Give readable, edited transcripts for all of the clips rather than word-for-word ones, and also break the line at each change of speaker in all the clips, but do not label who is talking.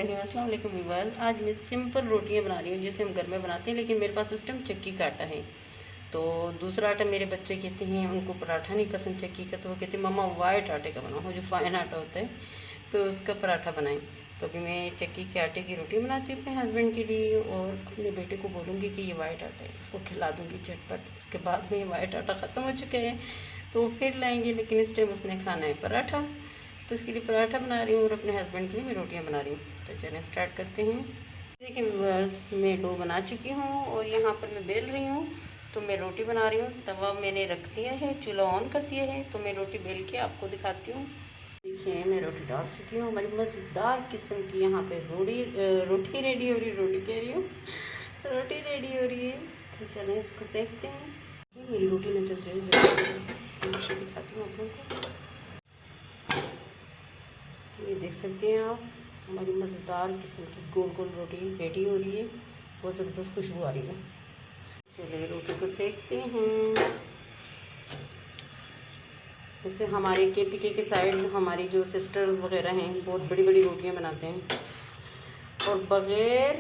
Morning, अस्सलाम वालेकुम viewers. आज मैं सिंपल रोटियां बना रही हूँ जैसे हम घर में बनाते हैं, लेकिन मेरे पास इस टाइम चक्की का आटा है। तो दूसरा आटा मेरे बच्चे कहते हैं, उनको पराठा नहीं पसंद चक्की का, तो वो कहते हैं मम्मा वाइट आटे का बनाओ, जो फाइन आटा होता है, तो उसका पराठा बनाएं। तो अभी मैं चक्की के आटे की रोटी बनाती हूँ अपने हस्बैंड के लिए, और अपने बेटे को बोलूँगी कि ये वाइट आटा है, उसको खिला दूँगी झटपट। उसके बाद में वाइट आटा ख़त्म हो चुके हैं तो वो फिर लाएंगे, लेकिन इस टाइम उसने खाना है पराठा, तो इसके लिए पराठा बना रही हूँ और अपने हस्बैंड के लिए मैं रोटियाँ बना रही हूँ। तो चलें स्टार्ट करते हैं। देखिए व्यूअर्स, मैं डो बना चुकी हूँ और यहाँ पर मैं बेल रही हूँ। तो मैं रोटी बना रही हूँ, तवा मैंने रख दिया है, चूल्हा ऑन कर दिया है। तो मैं रोटी बेल के आपको दिखाती हूँ। देखिए मैं रोटी डाल चुकी हूँ, हमारी मज़ेदार किस्म की यहाँ पे रोटी रेडी हो रही, रोटी कह रही हूँ, रोटी रेडी हो रही है। तो चलें इसको सेकते हैं। ये मेरी रोटी न जल जाए, जब दिखाती हूँ आप लोगों को। ये देख सकते हैं आप, हमारी मज़ेदार किस्म की गोल गोल रोटी रेडी हो रही है। बहुत ज़बरदस्त खुशबू आ रही है। चलिए रोटी को सेकते हैं। जैसे हमारे केपीके के साइड हमारी जो सिस्टर्स वगैरह हैं, बहुत बड़ी बड़ी रोटियां बनाते हैं और बग़ैर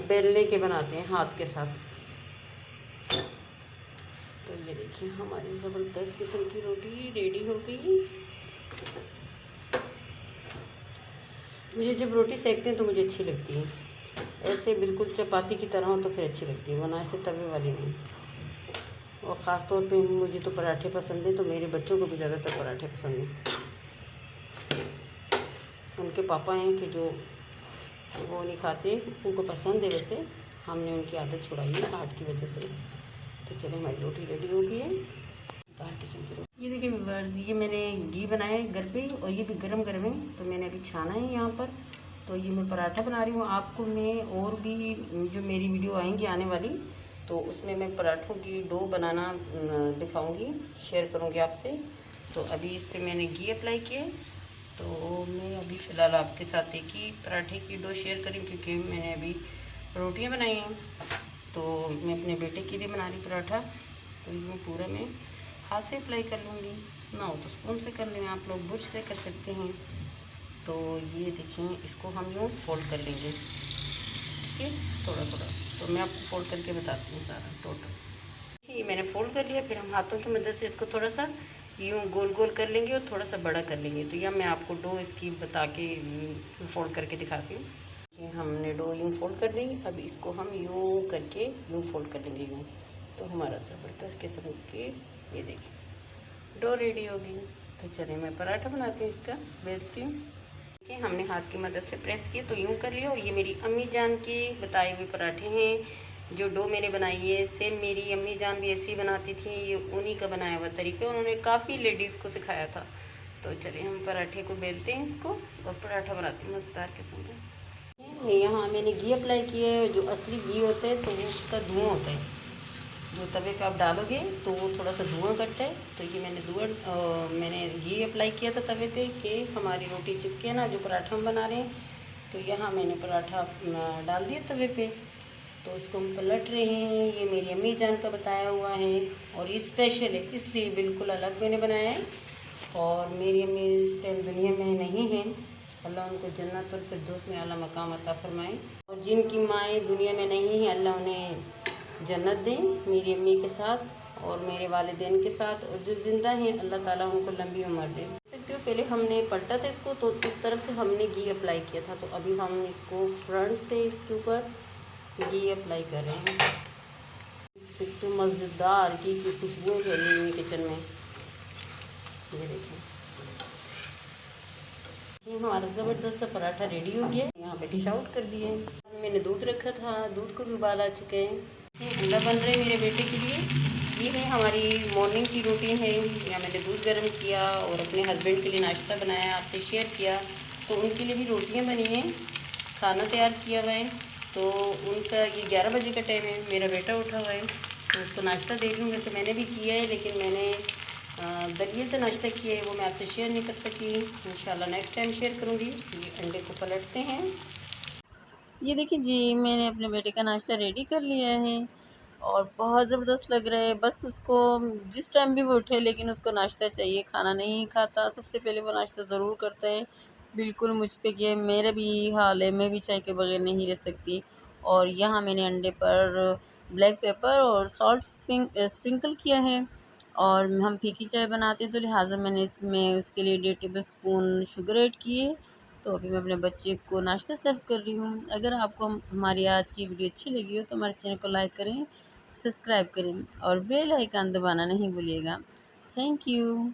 बेलने के बनाते हैं, हाथ के साथ। तो ये देखिए हमारी ज़बरदस्त किस्म की रोटी रेडी हो गई। मुझे जब रोटी सेकते हैं तो मुझे अच्छी लगती है, ऐसे बिल्कुल चपाती की तरह हो तो फिर अच्छी लगती है, वरना ऐसे तवे वाली नहीं। और ख़ास तौर पे मुझे तो पराठे पसंद हैं, तो मेरे बच्चों को भी ज़्यादातर पराठे पसंद हैं। उनके पापा हैं कि जो वो नहीं खाते, उनको पसंद है, वैसे हमने उनकी आदत छुड़ाई है हार्ट की वजह से। तो चलिए हमारी रोटी रेडी हो गई है, दाल किस्म की रोटी। ये देखिए व्यूअर्स, ये मैंने घी बनाया है घर पे और ये भी गरम गरम है, तो मैंने अभी छाना है यहाँ पर। तो ये मैं पराठा बना रही हूँ। आपको मैं और भी जो मेरी वीडियो आएंगी आने वाली, तो उसमें मैं पराठों की डो बनाना दिखाऊंगी, शेयर करूँगी आपसे। तो अभी इस पर मैंने घी अप्लाई किया है, तो मैं अभी फ़िलहाल आपके साथ एक ही पराठे की डो शेयर करी, क्योंकि मैंने अभी रोटियां बनाई हैं। तो मैं अपने बेटे के लिए बना रही पराठा, तो ये पूरा मैं हाथ से अप्लाई कर लूँगी, ना हो तो स्पून से कर लें, आप लोग बुर्श से कर सकते हैं। तो ये देखें, इसको हम यूँ फोल्ड कर लेंगे, ठीक है, थोड़ा थोड़ा। तो मैं आपको फोल्ड करके बताती हूँ सारा टोटल। ये मैंने फोल्ड कर लिया, फिर हम हाथों की मदद से इसको थोड़ा सा यूँ गोल गोल कर लेंगे और थोड़ा सा बड़ा कर लेंगे। तो यह मैं आपको डो इसकी बता के फोल्ड करके दिखाती हूँ। ये हमने डो यूँ फोल्ड कर ली, अब इसको हम यूँ करके यूँ फोल्ड कर लेंगे यूँ। तो हमारा ज़बरदस्त किस्म के ये देखिए डो रेडी होगी। तो चलिए मैं पराठा बनाती हूँ, इसका बेलती हूँ। देखिए हमने हाथ की मदद से प्रेस किए तो यूँ कर लिया। और ये मेरी अम्मी जान के बताए हुए पराठे हैं, जो डो मैंने बनाई है सेम मेरी अम्मी जान भी ऐसी ही बनाती थी। ये उन्हीं का बनाया हुआ तरीका, उन्होंने काफ़ी लेडीज़ को सिखाया था। तो चलिए हम पराठे को बेलते हैं इसको और पराठा बनाती हूँ मज़ेदार किस्म का। यहाँ मैंने घी अप्लाई किया है, जो असली घी होता है तो वो उसका धुआं होता है, जो तवे पे आप डालोगे तो वो थोड़ा सा धुआं करता है। तो ये मैंने घी अप्लाई किया था तवे पे कि हमारी रोटी चिपके ना, जो पराठा हम बना रहे हैं। तो यहाँ मैंने पराठा डाल दिया तवे पे, तो इसको हम पलट रहे हैं। ये मेरी अम्मी जान का बताया हुआ है और ये स्पेशल है, इसलिए बिल्कुल अलग मैंने बनाया है। और मेरी अम्मी इस टाइम दुनिया में नहीं है, अल्लाह उनको जन्नत और फिरदौस में आला मकाम अता फरमाए। और जिनकी माएँ दुनिया में नहीं हैं, अल्लाह उन्हें जन्नत दें मेरी अम्मी के साथ और मेरे वालिदैन के साथ। और जो ज़िंदा हैं अल्लाह ताला उनको लंबी उम्र दे सकते हो। पहले हमने पलटा था इसको, तो इस तरफ से हमने घी अप्लाई किया था। तो अभी हम इसको फ्रंट से इसके ऊपर घी अप्लाई कर रहे हैं। तो मज़ेदार घी की खुशबू फैली हुई किचन में। ये देखिए, ये हमारा ज़बरदस्त सा पराठा रेडी हो गया। यहाँ पे डिश आउट कर दिए। मैंने दूध रखा था, दूध को भी उबाल आ चुके हैं। ये अंडा बन रहे मेरे बेटे के लिए। ये है हमारी मॉर्निंग की रूटीन है। यहाँ मैंने दूध गर्म किया और अपने हस्बैंड के लिए नाश्ता बनाया, आपसे शेयर किया। तो उनके लिए भी रोटियाँ बनी हैं, खाना तैयार किया हुआ है। तो उनका ये 11 बजे का टाइम है, मेरा बेटा उठा हुआ है तो उसको नाश्ता दे रही हूँ। वैसे मैंने भी किया है, लेकिन मैंने दलिए से नाश्ता किया है, वो मैं आपसे शेयर नहीं कर सकी। इंशाल्लाह नेक्स्ट टाइम शेयर करूँगी। ये अंडे को पलटते हैं। ये देखिए जी, मैंने अपने बेटे का नाश्ता रेडी कर लिया है और बहुत ज़बरदस्त लग रहा है। बस उसको जिस टाइम भी वो उठे, लेकिन उसको नाश्ता चाहिए, खाना नहीं खाता। सबसे पहले वो नाश्ता ज़रूर करता है, बिल्कुल मुझ पे ये मेरा भी हाल है, मैं भी चाय के बगैर नहीं रह सकती। और यहाँ मैंने अंडे पर ब्लैक पेपर और सॉल्ट स्प्रिंकल किया है। और हम फीकी चाय बनाते हैं तो लिहाजा मैंने इसमें उसके लिए 1.5 टेबल स्पून शुगर ऐड की है। तो अभी मैं अपने बच्चे को नाश्ता सर्व कर रही हूँ। अगर आपको हमारी आज की वीडियो अच्छी लगी हो तो हमारे चैनल को लाइक करें, सब्सक्राइब करें और बेल आइकन दबाना नहीं भूलिएगा। Thank you.